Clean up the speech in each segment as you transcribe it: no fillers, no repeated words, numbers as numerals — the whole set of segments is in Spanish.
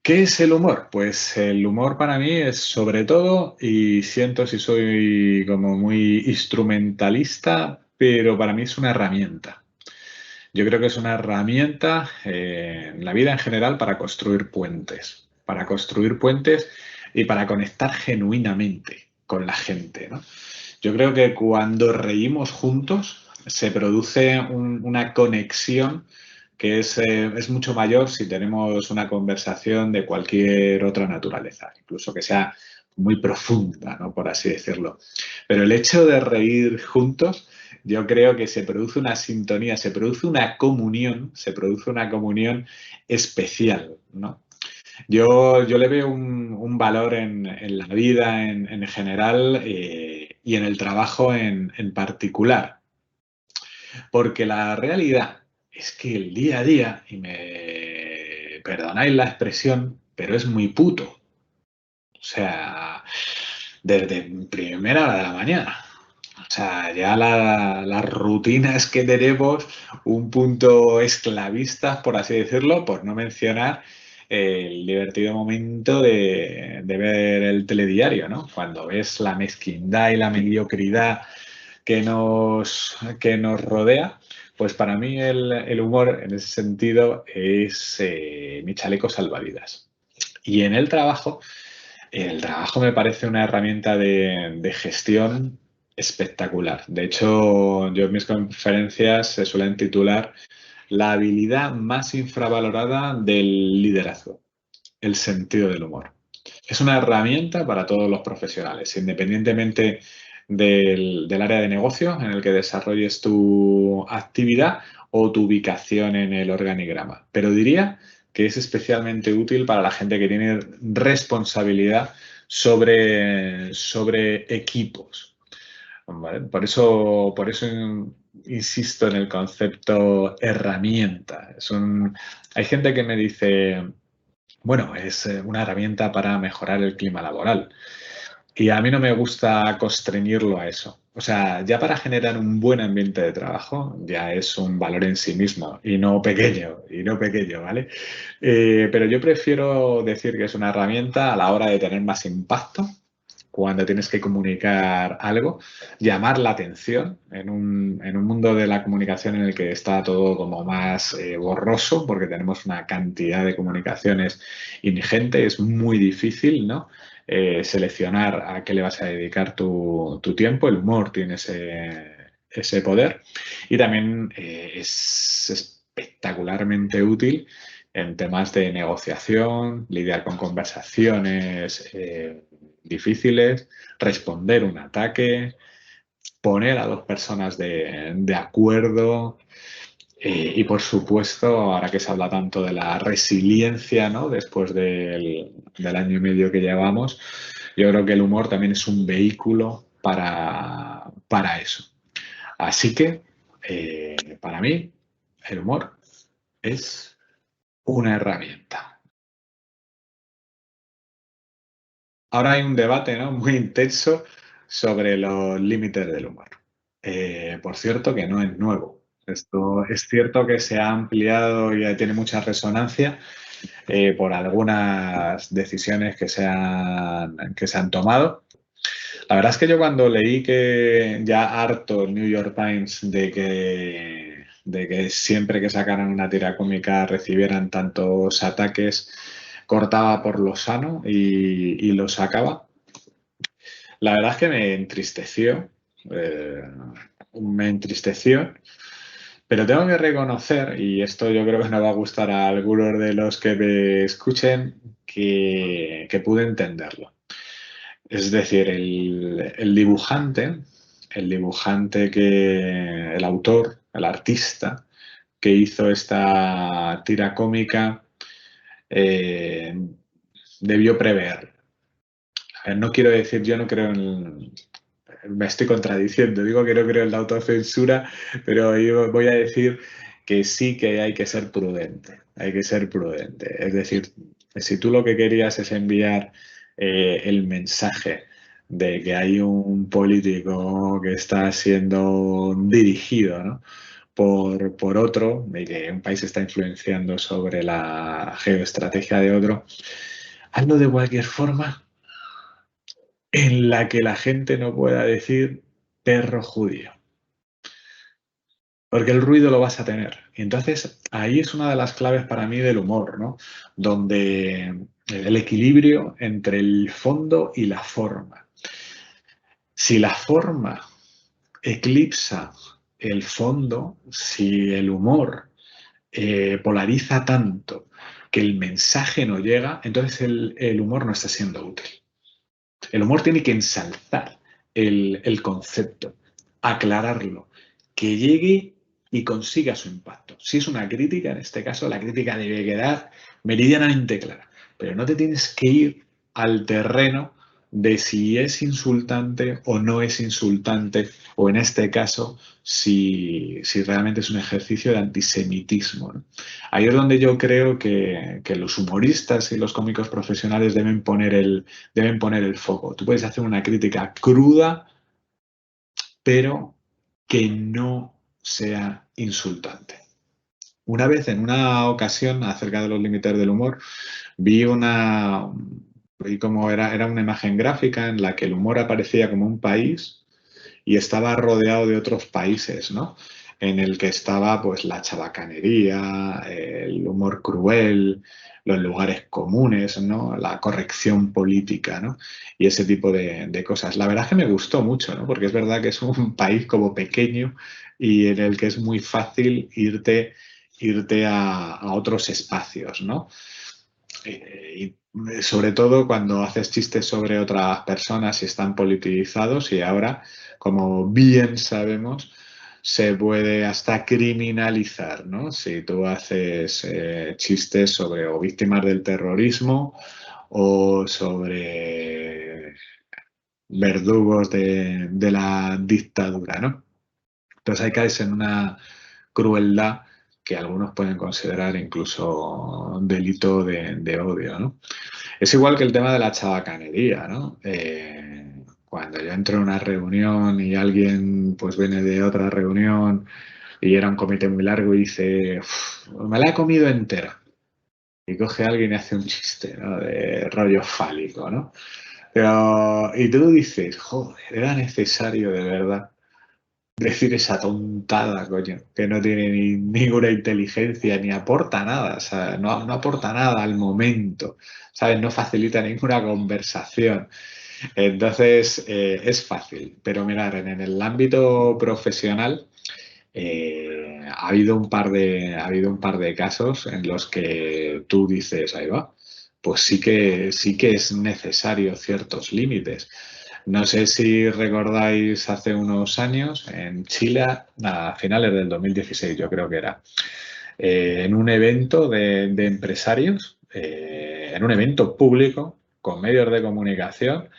¿Qué es el humor? Pues el humor para mí es sobre todo, y siento si soy como muy instrumentalista, pero para mí es una herramienta. Yo creo que es una herramienta en la vida en general para construir puentes y para conectar genuinamente con la gente, ¿no? Yo creo que cuando reímos juntos se produce una conexión que es mucho mayor si tenemos una conversación de cualquier otra naturaleza, incluso que sea muy profunda, ¿no? Por así decirlo. Pero el hecho de reír juntos, yo creo que se produce una sintonía, se produce una comunión especial, ¿no? Yo le veo un valor en la vida en general y en el trabajo en particular, porque la realidad es que el día a día, y me perdonáis la expresión, pero es muy puto. O sea, desde primera hora de la mañana. O sea, ya las rutinas que tenemos, un punto esclavistas, por así decirlo, por no mencionar el divertido momento de ver el telediario, ¿no? Cuando ves la mezquindad y la mediocridad que nos rodea, pues para mí el humor en ese sentido es mi chaleco salvavidas. Y en el trabajo me parece una herramienta de gestión espectacular. De hecho, yo en mis conferencias se suelen titular la habilidad más infravalorada del liderazgo, el sentido del humor. Es una herramienta para todos los profesionales, independientemente del área de negocio en el que desarrolles tu actividad o tu ubicación en el organigrama. Pero diría que es especialmente útil para la gente que tiene responsabilidad sobre equipos. ¿Vale? Por eso insisto en el concepto herramienta. Hay gente que me dice, bueno, es una herramienta para mejorar el clima laboral. Y a mí no me gusta constreñirlo a eso. O sea, ya para generar un buen ambiente de trabajo ya es un valor en sí mismo y no pequeño, ¿vale? Pero yo prefiero decir que es una herramienta a la hora de tener más impacto cuando tienes que comunicar algo, llamar la atención en un mundo de la comunicación en el que está todo como más borroso, porque tenemos una cantidad de comunicaciones ingente, es muy difícil, ¿no? Seleccionar a qué le vas a dedicar tu tiempo, el humor tiene ese poder y también es espectacularmente útil en temas de negociación, lidiar con conversaciones difíciles, responder un ataque, poner a dos personas de acuerdo y por supuesto, ahora que se habla tanto de la resiliencia, ¿no? Después del año y medio que llevamos, yo creo que el humor también es un vehículo para eso. Así que, para mí, el humor es una herramienta. Ahora hay un debate, ¿no? Muy intenso sobre los límites del humor. Por cierto, que no es nuevo. Esto es cierto que se ha ampliado y tiene mucha resonancia por algunas decisiones que se han tomado. La verdad es que yo cuando leí que ya harto el New York Times de que siempre que sacaran una tira cómica recibieran tantos ataques, cortaba por lo sano y lo sacaba. La verdad es que eh, me entristeció, pero tengo que reconocer, y esto yo creo que no va a gustar a algunos de los que me escuchen, que pude entenderlo. Es decir, el autor, el artista que hizo esta tira cómica, eh, debió prever. A ver, no quiero decir, yo no creo me estoy contradiciendo, digo que no creo en la autocensura, pero yo voy a decir que sí que hay que ser prudente, hay que ser prudente. Es decir, si tú lo que querías es enviar el mensaje de que hay un político que está siendo dirigido, ¿no? por otro, de que un país está influenciando sobre la geoestrategia de otro, hazlo de cualquier forma en la que la gente no pueda decir perro judío. Porque el ruido lo vas a tener. Y entonces ahí es una de las claves para mí del humor, ¿no? Donde el equilibrio entre el fondo y la forma. Si la forma eclipsa el fondo, si el humor polariza tanto que el mensaje no llega, entonces el humor no está siendo útil. El humor tiene que ensalzar el concepto, aclararlo, que llegue y consiga su impacto. Si es una crítica, en este caso, la crítica debe quedar meridianamente clara, pero no te tienes que ir al terreno de si es insultante o no es insultante, o en este caso, si realmente es un ejercicio de antisemitismo, ¿no? Ahí es donde yo creo que los humoristas y los cómicos profesionales deben poner el foco. Tú puedes hacer una crítica cruda, pero que no sea insultante. Una vez, en una ocasión, acerca de los límites del humor, vi como era una imagen gráfica en la que el humor aparecía como un país y estaba rodeado de otros países, ¿no? En el que estaba pues la chabacanería, el humor cruel, los lugares comunes, ¿no? La corrección política, ¿no? Y ese tipo de cosas. La verdad es que me gustó mucho, ¿no? Porque es verdad que es un país como pequeño y en el que es muy fácil irte a otros espacios, ¿no? Y sobre todo cuando haces chistes sobre otras personas y están politizados, y ahora, como bien sabemos, se puede hasta criminalizar, ¿no? Si tú haces chistes sobre o víctimas del terrorismo o sobre verdugos de la dictadura, ¿no? Entonces ahí caes en una crueldad que algunos pueden considerar incluso delito de odio, ¿no? Es igual que el tema de la chabacanería, ¿no? Cuando yo entro en una reunión y alguien pues viene de otra reunión y era un comité muy largo y dice, me la he comido entera. Y coge a alguien y hace un chiste, ¿no? De rollo fálico, ¿no? Y tú dices, joder, era necesario de verdad decir esa tontada, coño, que no tiene ninguna inteligencia ni aporta nada, o sea, no aporta nada al momento, ¿sabes? No facilita ninguna conversación. Entonces, es fácil, pero mirar, en el ámbito profesional ha habido un par de casos en los que tú dices, ahí va, pues sí que es necesario ciertos límites. No sé si recordáis hace unos años en Chile, a finales del 2016, yo creo que era, en un evento de empresarios, en un evento público con medios de comunicación,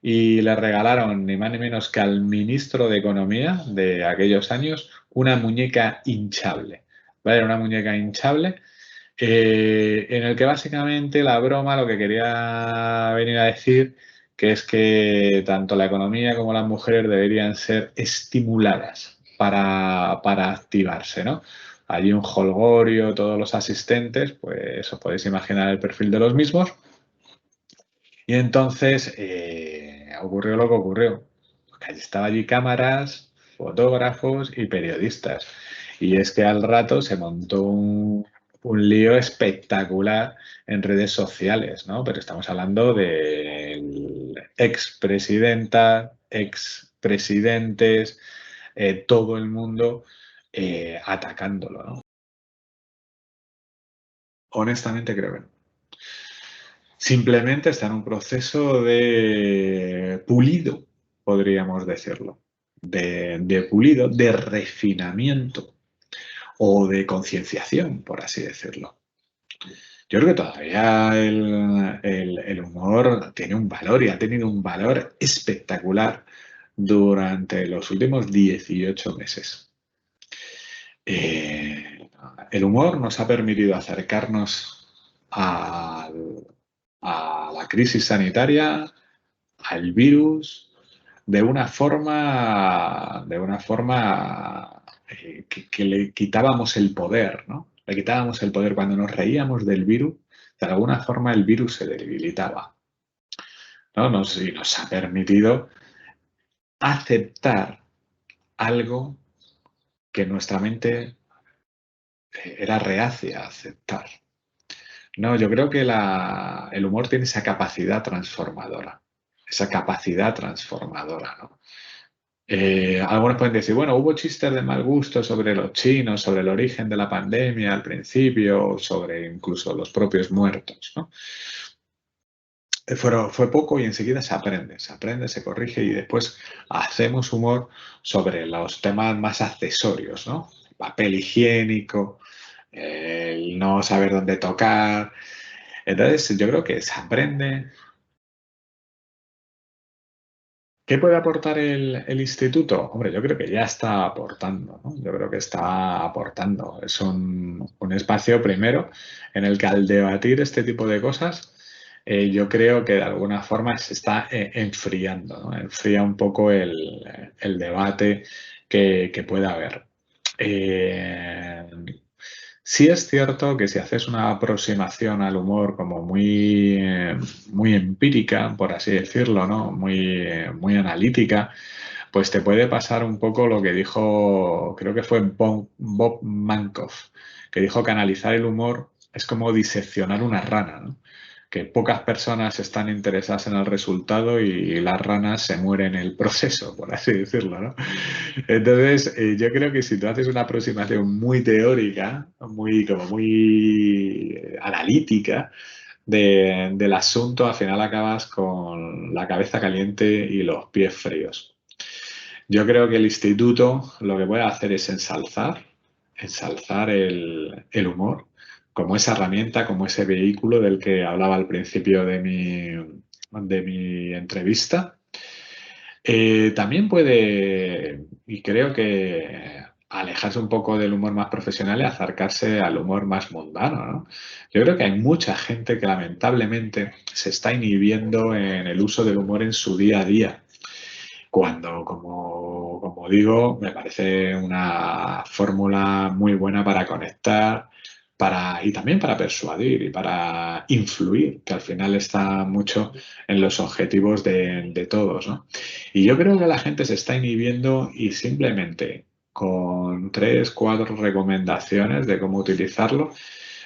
y le regalaron ni más ni menos que al ministro de Economía de aquellos años una muñeca hinchable. ¿Vale? Una muñeca hinchable en el que básicamente la broma lo que quería venir a decir que es que tanto la economía como las mujeres deberían ser estimuladas para activarse, ¿no? Allí un jolgorio, todos los asistentes, pues os podéis imaginar el perfil de los mismos. Y entonces ocurrió lo que ocurrió. Que estaba allí cámaras, fotógrafos y periodistas. Y es que al rato se montó un lío espectacular en redes sociales, ¿no? Pero estamos hablando del expresidenta, expresidentes, todo el mundo atacándolo, ¿no? Honestamente creo que no. Simplemente está en un proceso de pulido, podríamos decirlo, de pulido, de refinamiento o de concienciación, por así decirlo. Yo creo que todavía el humor tiene un valor y ha tenido un valor espectacular durante los últimos 18 meses. El humor nos ha permitido acercarnos a la crisis sanitaria, al virus, de una forma que le quitábamos el poder, ¿no? Le quitábamos el poder. Cuando nos reíamos del virus, de alguna forma el virus se debilitaba, ¿no? Y nos ha permitido aceptar algo que nuestra mente era reacia a aceptar. No, yo creo que el humor tiene esa capacidad transformadora, ¿no? Algunos pueden decir, bueno, hubo chistes de mal gusto sobre los chinos, sobre el origen de la pandemia al principio, sobre incluso los propios muertos, ¿no? Fue poco y enseguida se aprende, se corrige y después hacemos humor sobre los temas más accesorios, ¿no? Papel higiénico, el no saber dónde tocar. Entonces, yo creo que se aprende. ¿Qué puede aportar el instituto? Hombre, yo creo que ya está aportando, ¿no? Yo creo que está aportando. Es un espacio, primero, en el que al debatir este tipo de cosas, yo creo que de alguna forma se está enfriando, ¿no? Enfría un poco el debate que pueda haber. Eh, Sí es cierto que si haces una aproximación al humor como muy empírica, por así decirlo, ¿no? Muy analítica, pues te puede pasar un poco lo que dijo, creo que fue Bob Mankoff, que dijo que analizar el humor es como diseccionar una rana, ¿no? Que pocas personas están interesadas en el resultado y las ranas se mueren en el proceso, por así decirlo, ¿no? Entonces, yo creo que si tú haces una aproximación muy teórica, muy analítica del asunto, al final acabas con la cabeza caliente y los pies fríos. Yo creo que el instituto lo que puede hacer es ensalzar el humor como esa herramienta, como ese vehículo del que hablaba al principio de mi entrevista. También puede, y creo que alejarse un poco del humor más profesional y acercarse al humor más mundano, ¿no? Yo creo que hay mucha gente que lamentablemente se está inhibiendo en el uso del humor en su día a día cuando, como digo, me parece una fórmula muy buena para conectar y también para persuadir y para influir, que al final está mucho en los objetivos de todos, ¿no? Y yo creo que la gente se está inhibiendo y simplemente con 3, 4 recomendaciones de cómo utilizarlo,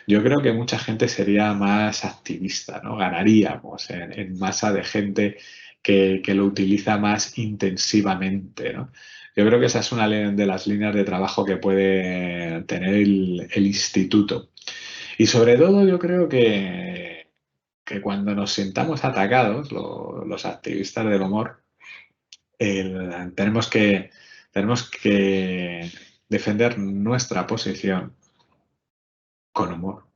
yo creo que mucha gente sería más activista, ¿no? Ganaríamos en masa de gente que lo utiliza más intensivamente, ¿no? Yo creo que esa es una de las líneas de trabajo que puede tener el instituto. Y sobre todo yo creo que cuando nos sintamos atacados, los activistas del humor, tenemos que defender nuestra posición con humor.